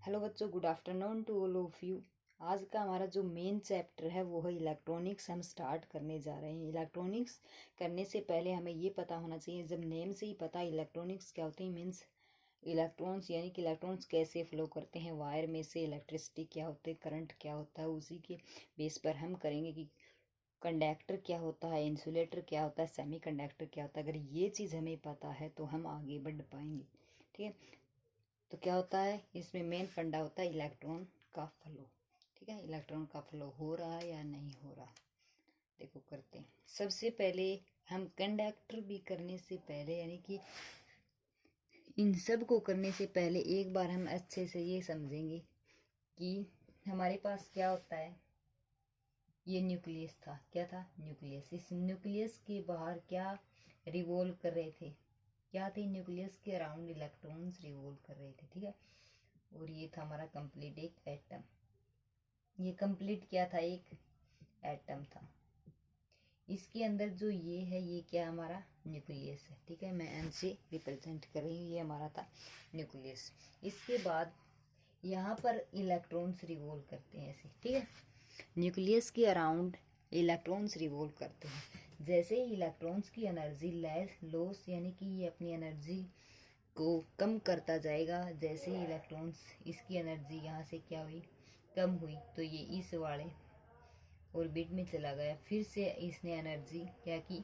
Hello बच्चों, good afternoon to all of you. आज का हमारा जो मेन चैप्टर है वो है इलेक्ट्रॉनिक्स। हम स्टार्ट करने जा रहे हैं। इलेक्ट्रॉनिक्स करने से पहले हमें ये पता होना चाहिए, जब नेम से ही पता इलेक्ट्रॉनिक्स क्या होते हैं, मीन्स इलेक्ट्रॉन्स, यानी कि इलेक्ट्रॉन्स कैसे फ्लो करते हैं वायर में से, इलेक्ट्रिसिटी क्या होते हैं, करंट क्या होता है। उसी के बेस पर हम करेंगे कि कंडक्टर क्या होता है, इंसुलेटर क्या होता है, सेमी कंडक्टर क्या होता है। अगर ये चीज़ हमें पता है तो हम आगे बढ़ पाएंगे। ठीक है, तो क्या होता है इसमें मेन फंडा होता है इलेक्ट्रॉन का फ्लो। ठीक है, इलेक्ट्रॉन का फ्लो हो रहा है या नहीं हो रहा, देखो करते हैं। सबसे पहले हम कंडक्टर भी करने से पहले, यानी कि इन सब को करने से पहले एक बार हम अच्छे से ये समझेंगे कि हमारे पास क्या होता है। ये न्यूक्लियस था, क्या था, न्यूक्लियस। इस न्यूक्लियस के बाहर क्या रिवॉल्व कर रहे थे, क्या थे, न्यूक्लियस के अराउंड इलेक्ट्रॉन्स रिवॉल्व कर रहे थे। ठीक है, और ये था हमारा कंप्लीट एक एटम। ये कंप्लीट क्या था, एक एटम था। इसके अंदर जो ये है, ये क्या हमारा न्यूक्लियस है। ठीक है, मैं एन से रिप्रेजेंट कर रही हूँ, ये हमारा था न्यूक्लियस। इसके बाद यहाँ पर इलेक्ट्रॉन्स रिवॉल्व करते हैं ऐसे। ठीक है, न्यूक्लियस के अराउंड इलेक्ट्रॉन्स रिवॉल्व करते हैं। जैसे ही इलेक्ट्रॉन्स की एनर्जी लॉस, यानी कि ये अपनी एनर्जी को कम करता जाएगा। जैसे ही इलेक्ट्रॉन्स, इसकी एनर्जी यहाँ से क्या हुई, कम हुई, तो ये इस वाले ऑर्बिट में चला गया। फिर से इसने एनर्जी क्या की,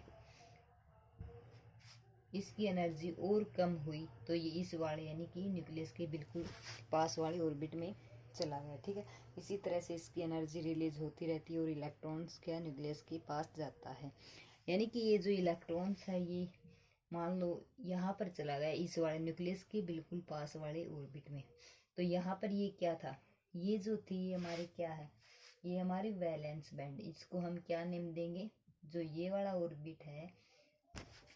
इसकी एनर्जी और कम हुई, तो ये इस वाले यानी कि न्यूक्लियस के बिल्कुल पास वाले ऑर्बिट में चला गया। ठीक है, इसी तरह से इसकी एनर्जी रिलीज होती रहती है और इलेक्ट्रॉन्स क्या न्यूक्लियस के पास जाता है। यानी कि ये जो इलेक्ट्रॉन्स है, ये मान लो यहाँ पर चला गया, इस वाले न्यूक्लियस के बिल्कुल पास वाले ऑर्बिट में। तो यहाँ पर ये क्या था, ये जो थी ये हमारी क्या है, ये हमारी वैलेंस बैंड। इसको हम क्या नेम देंगे, जो ये वाला ऑर्बिट है,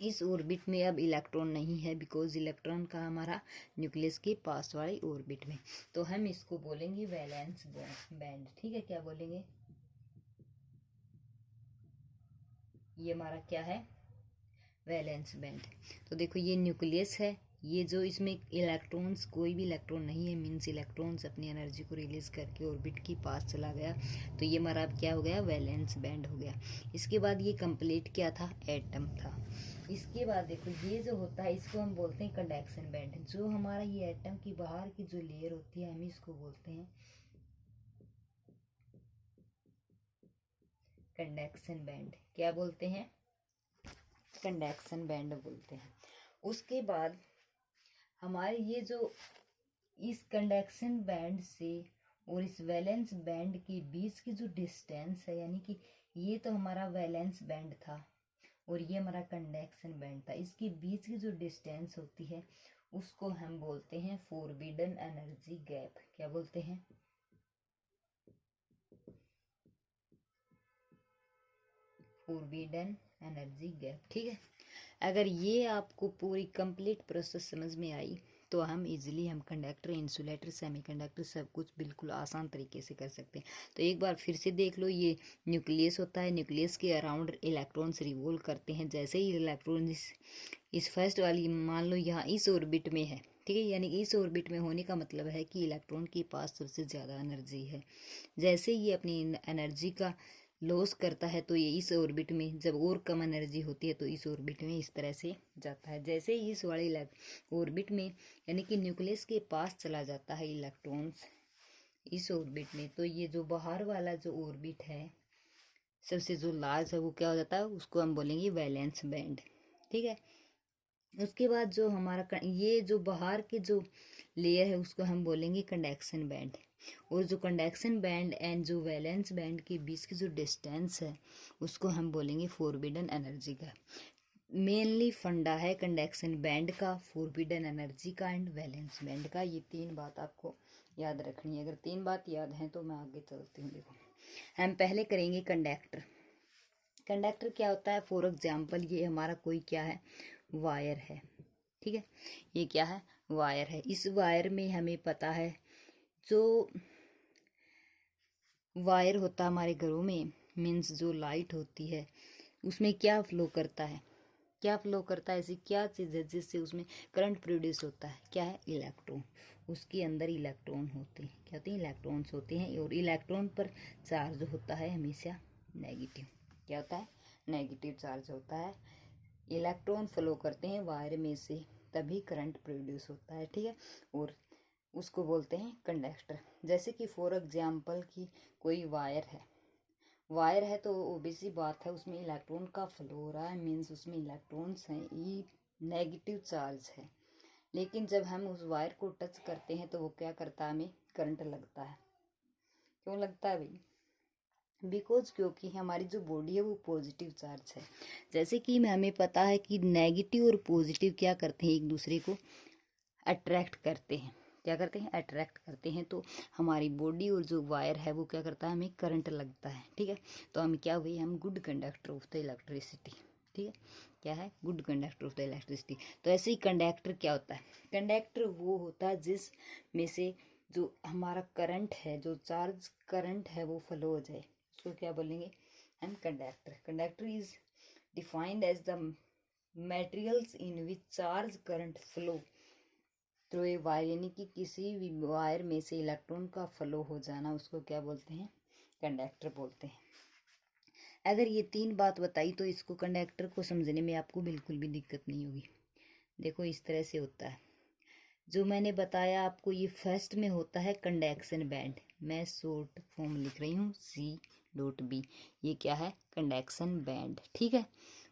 इस ऑर्बिट में अब इलेक्ट्रॉन नहीं है, बिकॉज इलेक्ट्रॉन का हमारा न्यूक्लियस के पास वाले ऑर्बिट में। तो हम इसको बोलेंगे वैलेंस बैंड। ठीक है, क्या बोलेंगे, ये हमारा क्या है, वैलेंस बैंड। तो देखो ये न्यूक्लियस है, ये जो इसमें इलेक्ट्रॉन्स, कोई भी इलेक्ट्रॉन नहीं है, मीन्स इलेक्ट्रॉन्स अपनी एनर्जी को रिलीज करके ऑर्बिट के पास चला गया। तो ये हमारा अब क्या हो गया, वैलेंस बैंड हो गया। इसके बाद ये कंप्लीट क्या था, एटम था। इसके बाद देखो ये जो होता है, इसको हम बोलते हैं कंडक्शन बैंड। जो हमारा ये एटम की बाहर की जो लेयर होती है, हम इसको बोलते हैं कंडक्शन बैंड। क्या बोलते हैं, कंडक्शन बैंड बोलते हैं। उसके बाद हमारे ये जो इस कंडक्शन बैंड से और इस वैलेंस बैंड के बीच की जो डिस्टेंस है, यानी कि ये तो हमारा वैलेंस बैंड था और ये हमारा कंडक्शन बैंड था, इसके बीच की जो डिस्टेंस होती है उसको हम बोलते हैं फॉरबिडन एनर्जी गैप। क्या बोलते हैं, फॉरबिडन एनर्जी गैप। ठीक है, अगर ये आपको पूरी कंप्लीट प्रोसेस समझ में आई तो हम इजीली हम कंडक्टर, इंसुलेटर, सेमीकंडक्टर सब कुछ बिल्कुल आसान तरीके से कर सकते हैं। तो एक बार फिर से देख लो, ये न्यूक्लियस होता है, न्यूक्लियस के अराउंड इलेक्ट्रॉन्स रिवॉल्व करते हैं। जैसे ही इलेक्ट्रॉन इस फर्स्ट वाली, मान लो यहाँ इस ऑर्बिट में है, ठीक है, यानी कि इस ऑर्बिट में होने का मतलब है कि इलेक्ट्रॉन के पास सबसे ज़्यादा एनर्जी है। जैसे ये अपनी एनर्जी का लॉस करता है तो ये इस ऑर्बिट में, जब और कम एनर्जी होती है तो इस ऑर्बिट में इस तरह से जाता है। जैसे ही इस वाले ऑर्बिट में, यानी कि न्यूक्लियस के पास चला जाता है इलेक्ट्रॉन्स इस ऑर्बिट में, तो ये जो बाहर वाला जो ऑर्बिट है सबसे जो लार्ज है, वो क्या हो जाता है, उसको हम बोलेंगे वैलेंस बैंड। ठीक है, उसके बाद जो हमारा ये जो बाहर के जो लेयर है उसको हम बोलेंगे कंडक्शन बैंड। और जो कंडक्शन बैंड एंड जो वैलेंस बैंड के बीच की जो डिस्टेंस है उसको हम बोलेंगे फॉरबिडन एनर्जी का। मेनली फंडा है कंडक्शन बैंड का, फॉरबिडन एनर्जी का एंड वैलेंस बैंड का। ये तीन बात आपको याद रखनी है। अगर तीन बात याद है तो मैं आगे चलती हूँ। देखो हम पहले करेंगे कंडक्टर। कंडक्टर क्या होता है, फॉर एग्जाम्पल ये हमारा कोई क्या है, वायर है। ठीक है, ये क्या है, वायर है। इस वायर में हमें पता है, जो वायर होता है हमारे घरों में, मीन्स जो लाइट होती है उसमें क्या फ्लो करता है, क्या फ्लो करता है, ऐसी क्या चीज़ है जिससे उसमें करंट प्रोड्यूस होता है, क्या है, इलेक्ट्रॉन। उसके अंदर इलेक्ट्रॉन होते हैं। क्या होते हैं? इलेक्ट्रॉन्स होते हैं। और इलेक्ट्रॉन पर चार्ज होता है हमेशा नेगेटिव। क्या होता है? नेगेटिव चार्ज होता है। इलेक्ट्रॉन फ्लो करते हैं वायर में से, तभी करंट प्रोड्यूस होता है। ठीक है, और उसको बोलते हैं कंडक्टर। जैसे कि फॉर एग्जाम्पल कि कोई वायर है तो ओबीसी बात है, उसमें इलेक्ट्रॉन का फ्लो हो रहा है, मीन्स उसमें इलेक्ट्रॉन्स हैं, ई नेगेटिव चार्ज है। लेकिन जब हम उस वायर को टच करते हैं तो वो क्या करता है? हमें करंट लगता है। क्यों लगता है भाई? बिकॉज क्योंकि हमारी जो बॉडी है वो पॉजिटिव चार्ज है। जैसे कि हमें पता है कि नेगेटिव और पॉजिटिव क्या करते हैं? एक दूसरे को अट्रैक्ट करते हैं। क्या करते हैं? अट्रैक्ट करते हैं। तो हमारी बॉडी और जो वायर है वो क्या करता है? हमें करंट लगता है। ठीक है, तो हम क्या हुए? हम good conductor of the electricity. ठीक है, क्या है? Good conductor of the electricity. तो ऐसे ही कंडक्टर क्या होता है? कंडक्टर वो होता है जिस में से जो हमारा करंट है, जो चार्ज करंट है वो फ्लो हो जाए, उसको क्या बोलेंगे हम? Conductor. Conductor is defined as the materials in which charge current flow through a wire, यानी कि किसी भी वायर में से इलेक्ट्रॉन का फ्लो हो जाना, उसको क्या बोलते हैं? कंडक्टर बोलते हैं। अगर ये तीन बात बताई तो इसको कंडक्टर को समझने में आपको बिल्कुल भी दिक्कत नहीं होगी। देखो इस तरह से होता है जो मैंने बताया आपको। ये फर्स्ट में होता है कंडक्शन बैंड, मैं शॉर्ट फॉर्म लिख रही हूँ C.B। ये क्या है? Conduction band. ठीक है,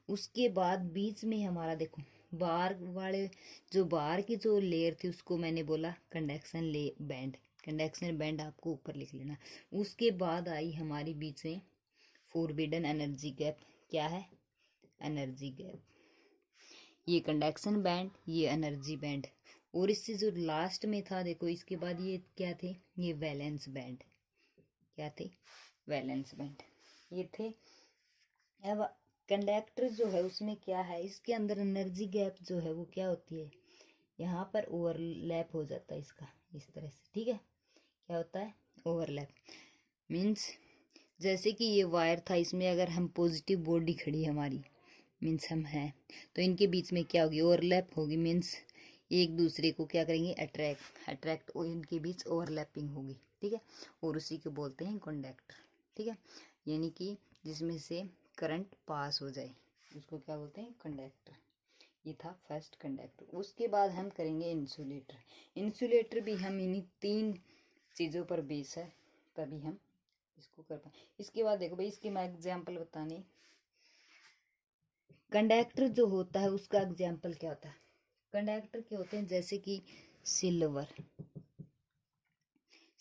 उसके बाद बीच में हमारा देखो बार वाले, जो बार की जो लेयर थी उसको मैंने बोला कंडक्शन ले बैंड। कंडक्शन बैंड आपको ऊपर लिख लेना। उसके बाद आई हमारी बीच में फॉरबिडन एनर्जी गैप। क्या है? Energy gap. ये कंडक्शन बैंड, ये एनर्जी बैंड। और इससे जो लास्ट में था देखो, इसके बाद ये क्या थे? ये वैलेंस बैंड। क्या थे? वैलेंस बैंड ये थे। अब कंडक्टर जो है उसमें क्या है? इसके अंदर एनर्जी गैप जो है वो क्या होती है? यहाँ पर ओवरलैप हो जाता है इसका, इस तरह से। ठीक है, क्या होता है? ओवरलैप। मीन्स जैसे कि ये वायर था, इसमें अगर हम पॉजिटिव बॉडी खड़ी हमारी, मीन्स हम हैं, तो इनके बीच में क्या होगी? ओवरलैप होगी। मीन्स एक दूसरे को क्या करेंगे? अट्रैक्ट और इनके बीच ओवरलैपिंग होगी। ठीक है, और उसी को बोलते हैं कंडक्टर। ठीक है, यानी कि जिसमें से करंट पास हो जाए, उसको क्या बोलते हैं? कंडक्टर। ये था फर्स्ट कंडक्टर। उसके बाद हम करेंगे इंसुलेटर। इंसुलेटर भी हम इन्हीं तीन चीज़ों पर बेस है, तभी हम इसको कर पाए। इसके बाद देखो भाई, इसके मैं एग्जाम्पल बताने, कंडक्टर जो होता है उसका एग्जाम्पल क्या होता है? कंडक्टर क्या होते हैं? जैसे कि silver.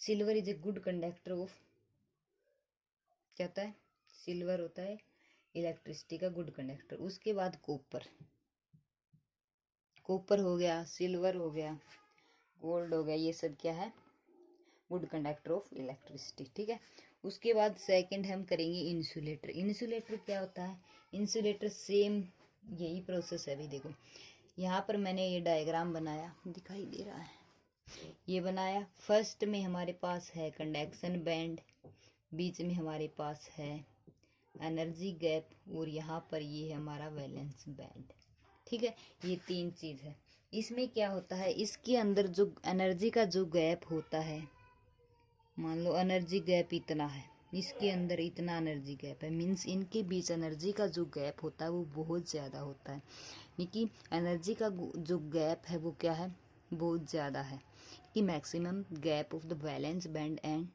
Silver is a good conductor of, क्या होता है? सिल्वर होता है इलेक्ट्रिसिटी का गुड कंडक्टर। उसके बाद कॉपर। कॉपर हो गया, सिल्वर हो गया, गोल्ड हो गया, ये सब क्या है? Good conductor of electricity. ठीक है, उसके बाद सेकंड हम करेंगे इंसुलेटर। इंसुलेटर क्या होता है? इंसुलेटर सेम यही प्रोसेस है। अभी देखो यहाँ पर मैंने ये डायग्राम बनाया, दिखाई दे रहा है, ये बनाया। फर्स्ट में हमारे पास है कंडक्शन बैंड, बीच में हमारे पास है एनर्जी गैप, और यहाँ पर ये है हमारा वैलेंस बैंड। ठीक है, ये तीन चीज़ है। इसमें क्या होता है? इसके अंदर जो एनर्जी का जो गैप होता है, मान लो एनर्जी गैप इतना है, इसके अंदर इतना एनर्जी गैप है, मीन्स इनके बीच एनर्जी का जो गैप होता है वो बहुत ज़्यादा होता है। यानी कि एनर्जी का जो गैप है वो क्या है? बहुत ज़्यादा है, कि maximum gap of the valence band and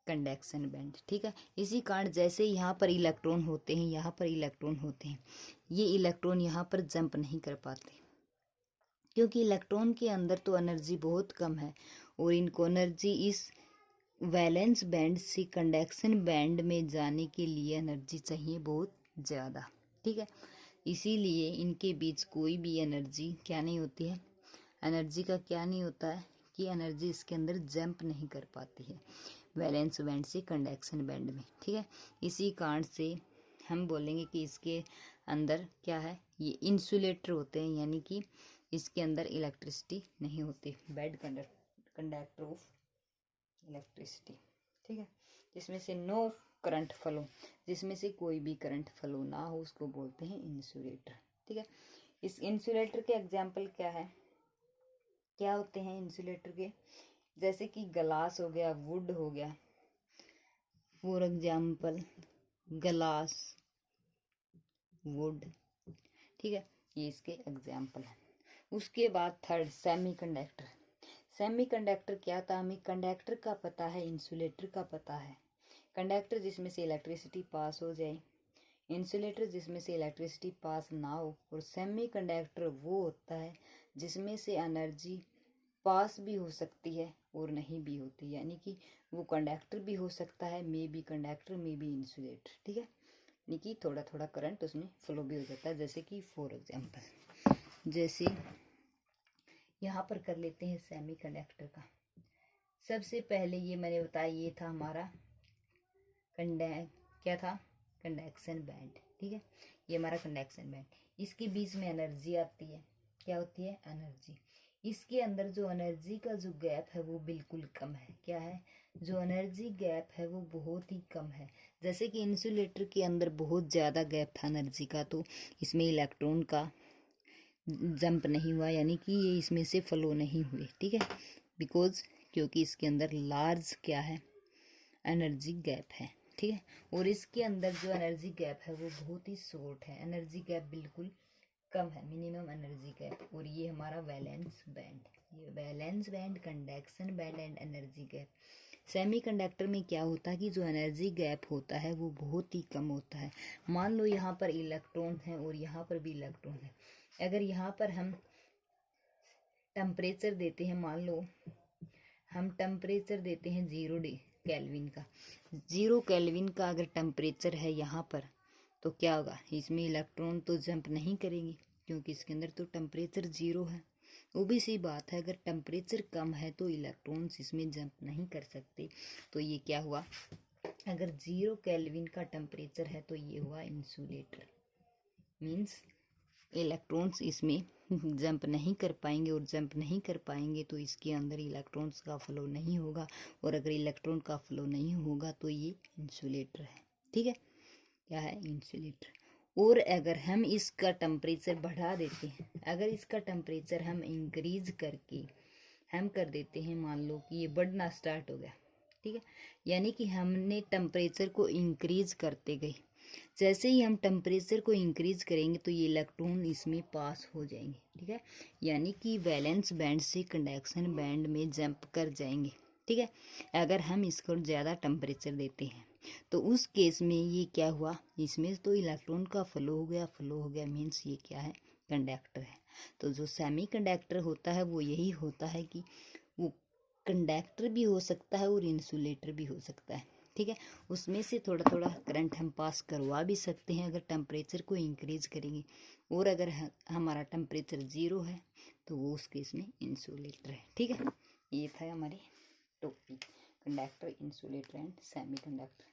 conduction band. ठीक है, इसी कारण जैसे यहाँ पर इलेक्ट्रॉन होते हैं, यहाँ पर इलेक्ट्रॉन होते हैं, ये इलेक्ट्रॉन यहाँ पर जंप नहीं कर पाते, क्योंकि इलेक्ट्रॉन के अंदर तो एनर्जी बहुत कम है, और इनको एनर्जी इस वैलेंस बैंड से कंडक्शन बैंड में जाने के लिए एनर्जी चाहिए बहुत ज़्यादा। ठीक है, इसीलिए इनके बीच कोई भी एनर्जी क्या नहीं होती है? एनर्जी का क्या नहीं होता है? कि एनर्जी इसके अंदर जंप नहीं कर पाती है वैलेंस बैंड से कंडक्शन बैंड में। ठीक है, इसी कारण से हम बोलेंगे कि इसके अंदर क्या है? ये इंसुलेटर होते हैं, यानी कि इसके अंदर इलेक्ट्रिसिटी नहीं होती, बैड कंडक्टर ऑफ इलेक्ट्रिसिटी। ठीक है, जिसमें से नो करंट फ्लो, जिसमें से कोई भी करंट फ्लो ना हो, उसको बोलते हैं इंसुलेटर। ठीक है, इस इंसुलेटर के एग्जाम्पल क्या है? क्या होते हैं इंसुलेटर के, जैसे कि ग्लास हो गया, वुड हो गया, फॉर एग्जाम्पल ग्लास, वुड, ठीक है, ये इसके एग्जाम्पल है। उसके बाद थर्ड सेमीकंडक्टर। सेमीकंडक्टर क्या था, हमें कंडक्टर का पता है, इंसुलेटर का पता है। कंडक्टर जिसमें से इलेक्ट्रिसिटी पास हो जाए, इंसुलेटर जिसमें से इलेक्ट्रिसिटी पास ना हो, और सेमीकंडक्टर वो होता है जिसमें से एनर्जी पास भी हो सकती है और नहीं भी होती, यानी कि वो कंडक्टर भी हो सकता है, may be conductor, may be insulator, ठीक है, यानी कि थोड़ा थोड़ा करंट उसमें फ्लो भी हो जाता है। जैसे कि फॉर एग्जांपल, जैसे यहाँ पर कर लेते हैं सेमीकंडक्टर का। सबसे पहले ये मैंने बताया, ये था हमारा क्या था, कंडक्शन बैंड, ठीक है, ये हमारा कंडक्शन बैंड। इसके बीच में एनर्जी आती है, क्या होती है, एनर्जी। इसके अंदर जो एनर्जी का जो गैप है वो बिल्कुल कम है, क्या है, जो एनर्जी गैप है वो बहुत ही कम है। जैसे कि इंसुलेटर के अंदर बहुत ज़्यादा गैप था एनर्जी का, तो इसमें इलेक्ट्रॉन का जंप नहीं हुआ, यानी कि ये इसमें से फ्लो नहीं हुए, ठीक है, बिकॉज क्योंकि इसके अंदर लार्ज क्या है, एनर्जी गैप है, ठीक है। और इसके अंदर जो एनर्जी गैप है वो बहुत ही शॉर्ट है, एनर्जी गैप बिल्कुल कम है, मिनिमम एनर्जी गैप। और ये हमारा वैलेंस बैंड, ये valence band, conduction band and energy gap. Semiconductor में क्या होता है कि जो एनर्जी गैप होता है वो बहुत ही कम होता है। मान लो यहाँ पर इलेक्ट्रॉन है और यहाँ पर भी इलेक्ट्रॉन है, अगर यहाँ पर हम टेम्परेचर देते हैं, मान लो हम टेम्परेचर देते हैं 0 केल्विन का, 0 केल्विन का अगर टेम्परेचर है यहाँ पर, तो क्या होगा, इसमें इलेक्ट्रॉन तो जंप नहीं करेंगे क्योंकि इसके अंदर तो टेम्परेचर 0 है। वो भी सी बात है, अगर टेम्परेचर कम है तो इलेक्ट्रॉन्स इसमें जंप नहीं कर सकते। तो ये क्या हुआ, अगर 0 केल्विन का टेम्परेचर है तो ये हुआ इंसुलेटर, मीन्स इलेक्ट्रॉन्स इसमें जंप नहीं कर पाएंगे, और जंप नहीं कर पाएंगे तो इसके अंदर इलेक्ट्रॉन्स का फ्लो नहीं होगा, और अगर इलेक्ट्रॉन का फ्लो नहीं होगा तो ये इंसुलेटर है, ठीक है, क्या है, इंसुलेटर। और अगर हम इसका टेम्परेचर बढ़ा देते हैं, अगर इसका टेम्परेचर हम इंक्रीज करके हम कर देते हैं, मान लो कि ये बढ़ना स्टार्ट हो गया, ठीक है, यानी कि हमने टेम्परेचर को इंक्रीज करते गए, जैसे ही हम टेम्परेचर को इंक्रीज करेंगे तो ये इलेक्ट्रॉन इसमें पास हो जाएंगे, ठीक है, यानी कि वैलेंस बैंड से कंडक्शन बैंड में जंप कर जाएंगे, ठीक है। अगर हम इसको ज़्यादा टेम्परेचर देते हैं तो उस केस में ये क्या हुआ, इसमें तो इलेक्ट्रॉन का फ्लो हो गया, फ्लो हो गया मीन्स ये क्या है, कंडक्टर है। तो जो सेमी कंडक्टर होता है वो यही होता है कि वो कंडक्टर भी हो सकता है और इंसुलेटर भी हो सकता है, ठीक है। उसमें से थोड़ा थोड़ा करंट हम पास करवा भी सकते हैं अगर टेम्परेचर को इंक्रीज करेंगे, और अगर हमारा टेम्परेचर 0 है तो वो उस केस में इंसुलेटर है, ठीक है। ये था हमारे topic, conductor, insulator and semiconductor.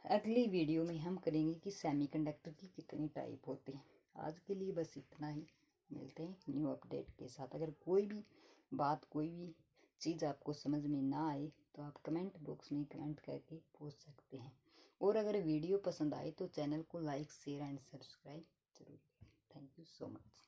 अगली वीडियो में हम करेंगे कि सेमीकंडक्टर की कितनी टाइप होती हैं। आज के लिए बस इतना ही, मिलते हैं न्यू अपडेट के साथ। अगर कोई भी बात, कोई भी चीज़ आपको समझ में ना आए तो आप कमेंट बॉक्स में कमेंट करके पूछ सकते हैं, और अगर वीडियो पसंद आए तो चैनल को लाइक, शेयर एंड सब्सक्राइब जरूर करें। Thank you so much.